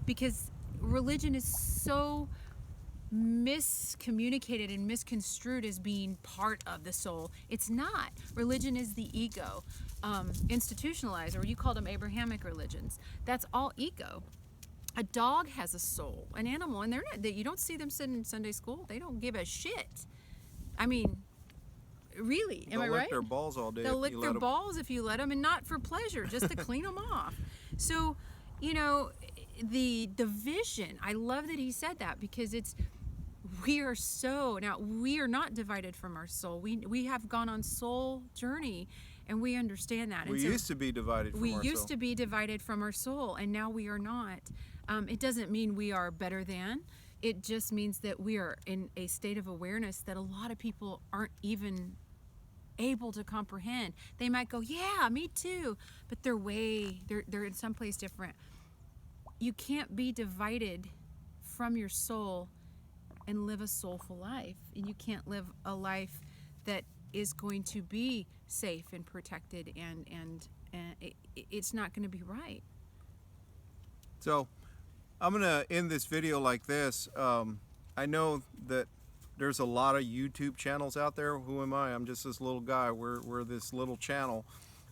Speaker 2: because religion is so miscommunicated and misconstrued as being part of the soul. It's not. Religion is the ego, institutionalized, or you called them Abrahamic religions. That's all ego. A dog has a soul, an animal, and you don't see them sitting in Sunday school. They don't give a shit. I mean, really, am I right?
Speaker 1: They'll lick their balls all day.
Speaker 2: They'll lick their balls if you let them, and not for pleasure, just to clean them off. So, the vision, I love that he said that, because we are not divided from our soul. We have gone on soul journey, and we understand that.
Speaker 1: We used to be divided from our soul.
Speaker 2: We used to be divided from our soul, and now we are not. It doesn't mean we are better than. It just means that we are in a state of awareness that a lot of people aren't even able to comprehend. They might go, yeah, me too, but they're in some place different. You can't be divided from your soul and live a soulful life, and you can't live a life that is going to be safe and protected, and it's not going to be right.
Speaker 1: So I'm going to end this video like this. I know that there's a lot of YouTube channels out there. Who am I? I'm just this little guy. We're this little channel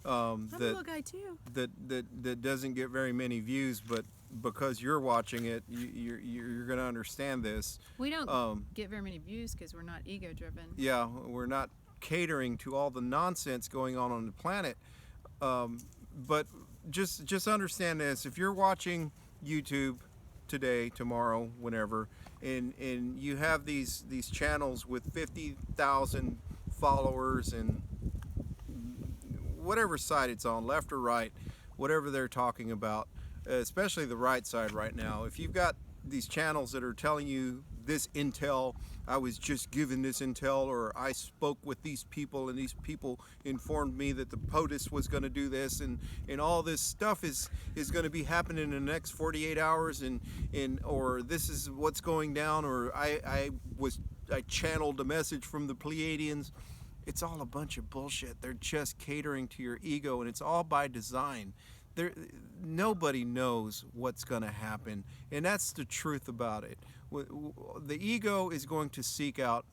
Speaker 2: I'm a little guy too.
Speaker 1: That doesn't get very many views, but because you're watching it, you're going to understand this.
Speaker 2: We don't get very many views because we're not ego driven.
Speaker 1: Yeah, we're not catering to all the nonsense going on the planet. But just understand this: if you're watching YouTube today, tomorrow, whenever, and you have these channels with 50,000 followers and whatever side it's on, left or right, whatever they're talking about, especially the right side right now. If you've got these channels that are telling you this intel, I was just given this intel, or I spoke with these people and these people informed me that the POTUS was going to do this, and all this stuff is going to be happening in the next 48 hours, or this is what's going down, or I channeled a message from the Pleiadians. It's all a bunch of bullshit. They're just catering to your ego, and it's all by design. Nobody knows what's going to happen, and that's the truth about it. The ego is going to seek out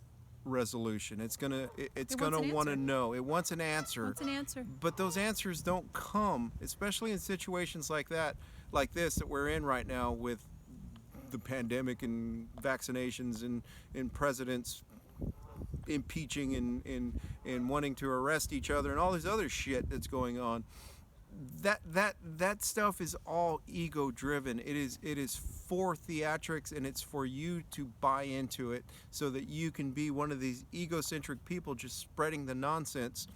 Speaker 1: resolution. It's gonna
Speaker 2: It
Speaker 1: gonna
Speaker 2: wants an
Speaker 1: want to
Speaker 2: answer.
Speaker 1: know. It wants an answer.
Speaker 2: What's an answer?
Speaker 1: But those answers don't come, especially in situations like that, like this that we're in right now with the pandemic and vaccinations and presidents impeaching and wanting to arrest each other and all this other shit that's going on. That stuff is all ego driven. It is for theatrics, and it's for you to buy into it so that you can be one of these egocentric people just spreading the nonsense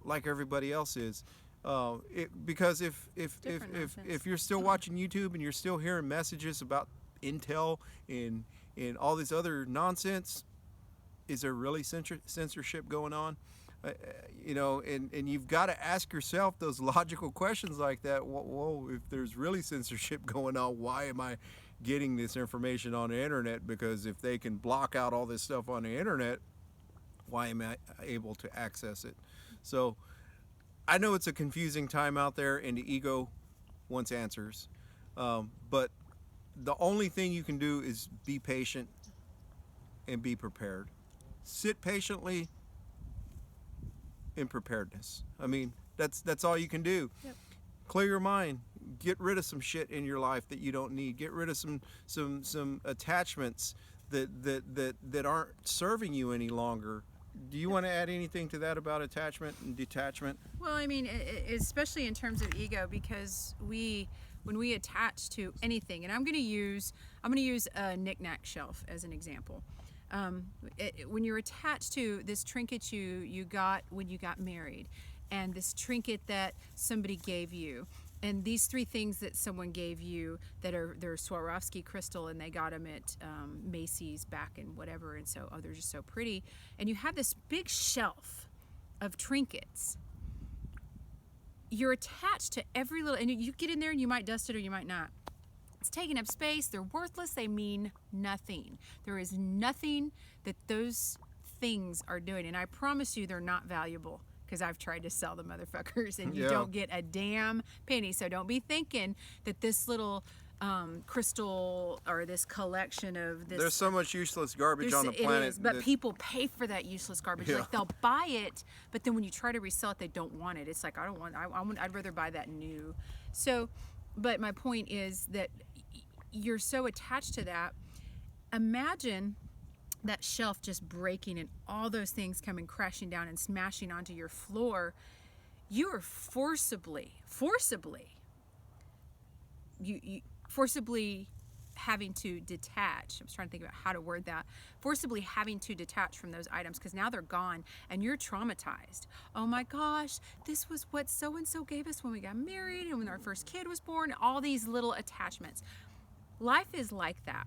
Speaker 1: like everybody else is. Because if you're still watching YouTube and you're still hearing messages about Intel and all this other nonsense, is there really censorship going on? And you've got to ask yourself those logical questions like that. Whoa, if there's really censorship going on, why am I getting this information on the internet? Because if they can block out all this stuff on the internet, why am I able to access it? So I know it's a confusing time out there, and the ego wants answers. But the only thing you can do is be patient and be prepared. Sit patiently in preparedness. I mean, that's all you can do.
Speaker 2: Yep.
Speaker 1: Clear your mind. Get rid of some shit in your life that you don't need. Get rid of some attachments that aren't serving you any longer. Do you want to add anything to that about attachment and detachment?
Speaker 2: Well, I mean, especially in terms of ego, because when we attach to anything, and I'm going to use a knick-knack shelf as an example. When you're attached to this trinket you got when you got married, and this trinket that somebody gave you, and these three things that someone gave you they're Swarovski crystal, and they got them at Macy's back in whatever, and so they're just so pretty, and you have this big shelf of trinkets. You're attached to every little, and you get in there and you might dust it or you might not. It's taking up space. They're worthless. They mean nothing. There is nothing that those things are doing, and I promise you they're not valuable, because I've tried to sell the motherfuckers, and you don't get a damn penny. So don't be thinking that this little crystal or this collection of this.
Speaker 1: There's so much useless garbage on the planet.
Speaker 2: It is, but people pay for that useless garbage.
Speaker 1: Yeah.
Speaker 2: Like, they'll buy it, but then when you try to resell it, they don't want it. It's like, I'd rather buy that new. So, but my point is that you're so attached to that. Imagine that shelf just breaking and all those things coming crashing down and smashing onto your floor. You are forcibly having to detach. I was trying to think about how to word that. Forcibly having to detach from those items, because now they're gone and you're traumatized. Oh my gosh, this was what so-and-so gave us when we got married and when our first kid was born. All these little attachments. Life is like that,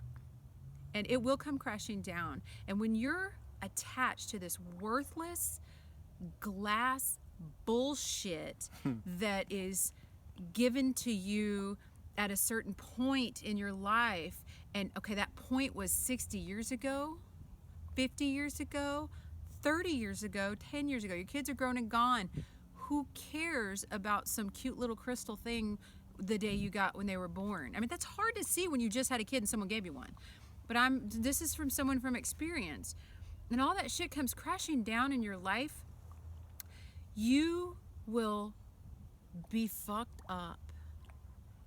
Speaker 2: and it will come crashing down. And when you're attached to this worthless glass bullshit that is given to you at a certain point in your life, and okay, that point was 60 years ago, 50 years ago, 30 years ago, 10 years ago. Your kids are grown and gone. Who cares about some cute little crystal thing the day you got when they were born? I mean, that's hard to see when you just had a kid and someone gave you one. But this is from someone from experience. And all that shit comes crashing down in your life, you will be fucked up.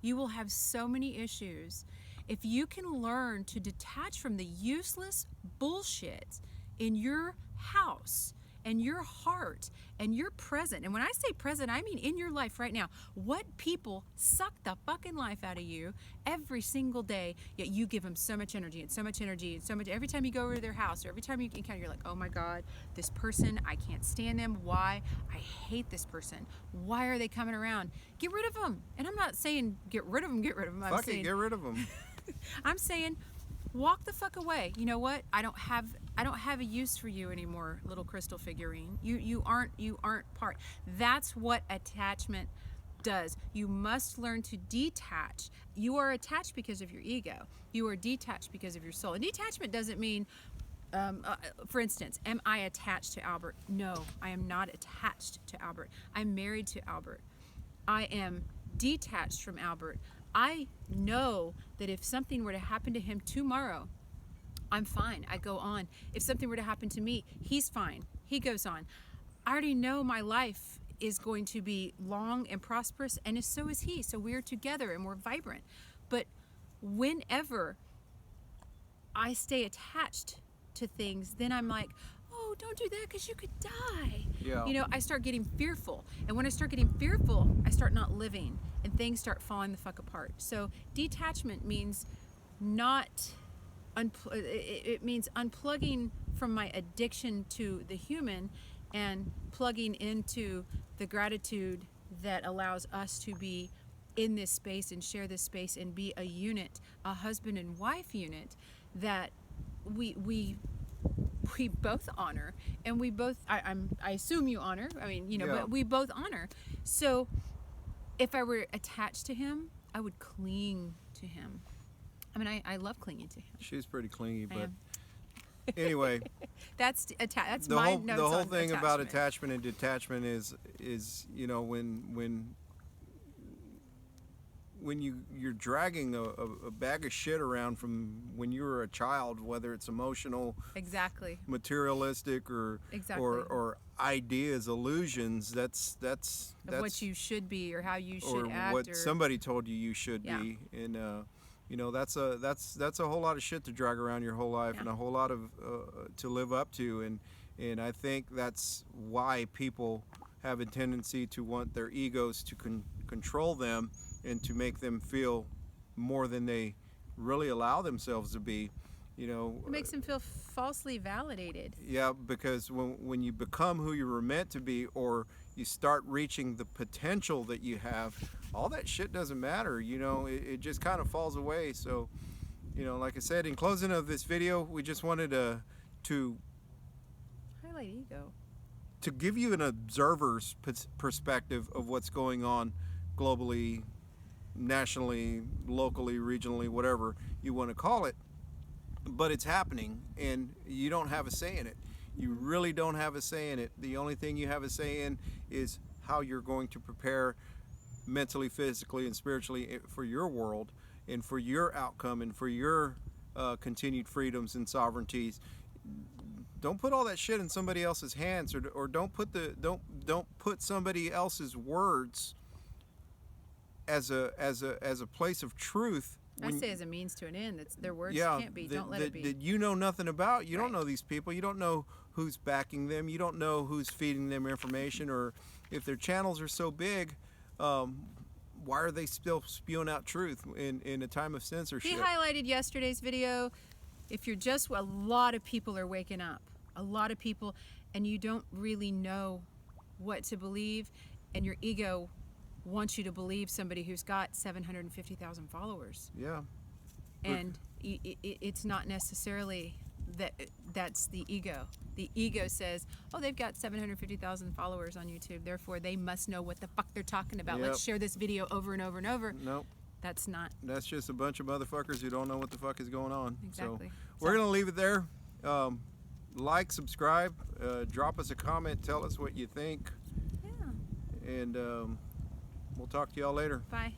Speaker 2: You will have so many issues. If you can learn to detach from the useless bullshit in your house and your heart and your present, and when I say present, I mean in your life right now, what people suck the fucking life out of you every single day, yet you give them so much energy and so much energy and so much. Every time you go over to their house or every time you encounter, you're like, oh my God, this person, I can't stand them. Why? I hate this person. Why are they coming around? Get rid of them. And I'm not saying get rid of them.
Speaker 1: Fuck it, get rid of them.
Speaker 2: I'm saying walk the fuck away. You know what? I don't have a use for you anymore, little crystal figurine. You aren't part. That's what attachment does. You must learn to detach. You are attached because of your ego. You are detached because of your soul. And detachment doesn't mean, for instance, am I attached to Albert? No, I am not attached to Albert. I'm married to Albert. I am detached from Albert. I know that if something were to happen to him tomorrow, I'm fine. I go on. If something were to happen to me, he's fine. He goes on. I already know my life is going to be long and prosperous, and so is he. So we're together and we're vibrant. But whenever I stay attached to things, then I'm like, oh, don't do that because you could die.
Speaker 1: Yeah.
Speaker 2: You know, I start getting fearful. And when I start getting fearful, I start not living and things start falling the fuck apart. So detachment means it means unplugging from my addiction to the human and plugging into the gratitude that allows us to be in this space and share this space and be a unit, a husband and wife unit that we both honor, and we both I assume you honor. I mean, you know,
Speaker 1: Yeah.
Speaker 2: but we both honor. So if I were attached to him, I would cling to him. I mean, I love clinging to him.
Speaker 1: She's pretty clingy,
Speaker 2: I
Speaker 1: but
Speaker 2: am.
Speaker 1: anyway,
Speaker 2: That's
Speaker 1: the
Speaker 2: my
Speaker 1: whole
Speaker 2: notes
Speaker 1: the whole
Speaker 2: on
Speaker 1: thing about attachment and detachment is you know, when you're dragging a bag of shit around from when you were a child, whether it's emotional,
Speaker 2: Exactly.
Speaker 1: materialistic, or
Speaker 2: Exactly.
Speaker 1: or ideas, illusions, that's
Speaker 2: Of what you should be or how you should
Speaker 1: or
Speaker 2: act
Speaker 1: what
Speaker 2: or
Speaker 1: somebody told you should
Speaker 2: Yeah.
Speaker 1: be, and you know, that's a whole lot of shit to drag around your whole life,
Speaker 2: Yeah.
Speaker 1: and a whole lot of to live up to, and I think that's why people have a tendency to want their egos to control them and to make them feel more than they really allow themselves to be, you know.
Speaker 2: it makes them feel falsely validated.
Speaker 1: Yeah, because when you become who you were meant to be, or you start reaching the potential that you have, all that shit doesn't matter, you know. It just kind of falls away. So, you know, like I said, in closing of this video, we just wanted to
Speaker 2: Highlight ego.
Speaker 1: give you an observer's perspective of what's going on globally, nationally, locally, regionally, whatever you want to call it. But it's happening, and you don't have a say in it. You really don't have a say in it. The only thing you have a say in is how you're going to prepare mentally, physically, and spiritually for your world and for your outcome and for your continued freedoms and sovereignties. Don't put all that shit in somebody else's hands, or don't put somebody else's words as a place of truth.
Speaker 2: I say as a means to an end. That's their words
Speaker 1: Yeah,
Speaker 2: can't be. Don't let it be.
Speaker 1: that you know nothing about. You don't
Speaker 2: Right.
Speaker 1: know these people. You don't know who's backing them. You don't know who's feeding them information, or if their channels are so big, why are they still spewing out truth in a time of censorship?
Speaker 2: He highlighted yesterday's video. If you're just, a lot of people are waking up. A lot of people, and you don't really know what to believe, and your ego wants you to believe somebody who's got 750,000 followers.
Speaker 1: Yeah.
Speaker 2: And it's not necessarily that's the ego. The ego says, oh, they've got 750,000 followers on YouTube, therefore they must know what the fuck they're talking about.
Speaker 1: Yep.
Speaker 2: Let's share this video over and over and over.
Speaker 1: Nope.
Speaker 2: That's not.
Speaker 1: That's just a bunch of motherfuckers who don't know what the fuck is going on.
Speaker 2: Exactly.
Speaker 1: So we're going to leave it there. Like, subscribe, drop us a comment, tell us what you think,
Speaker 2: Yeah.
Speaker 1: and we'll talk to y'all later.
Speaker 2: Bye.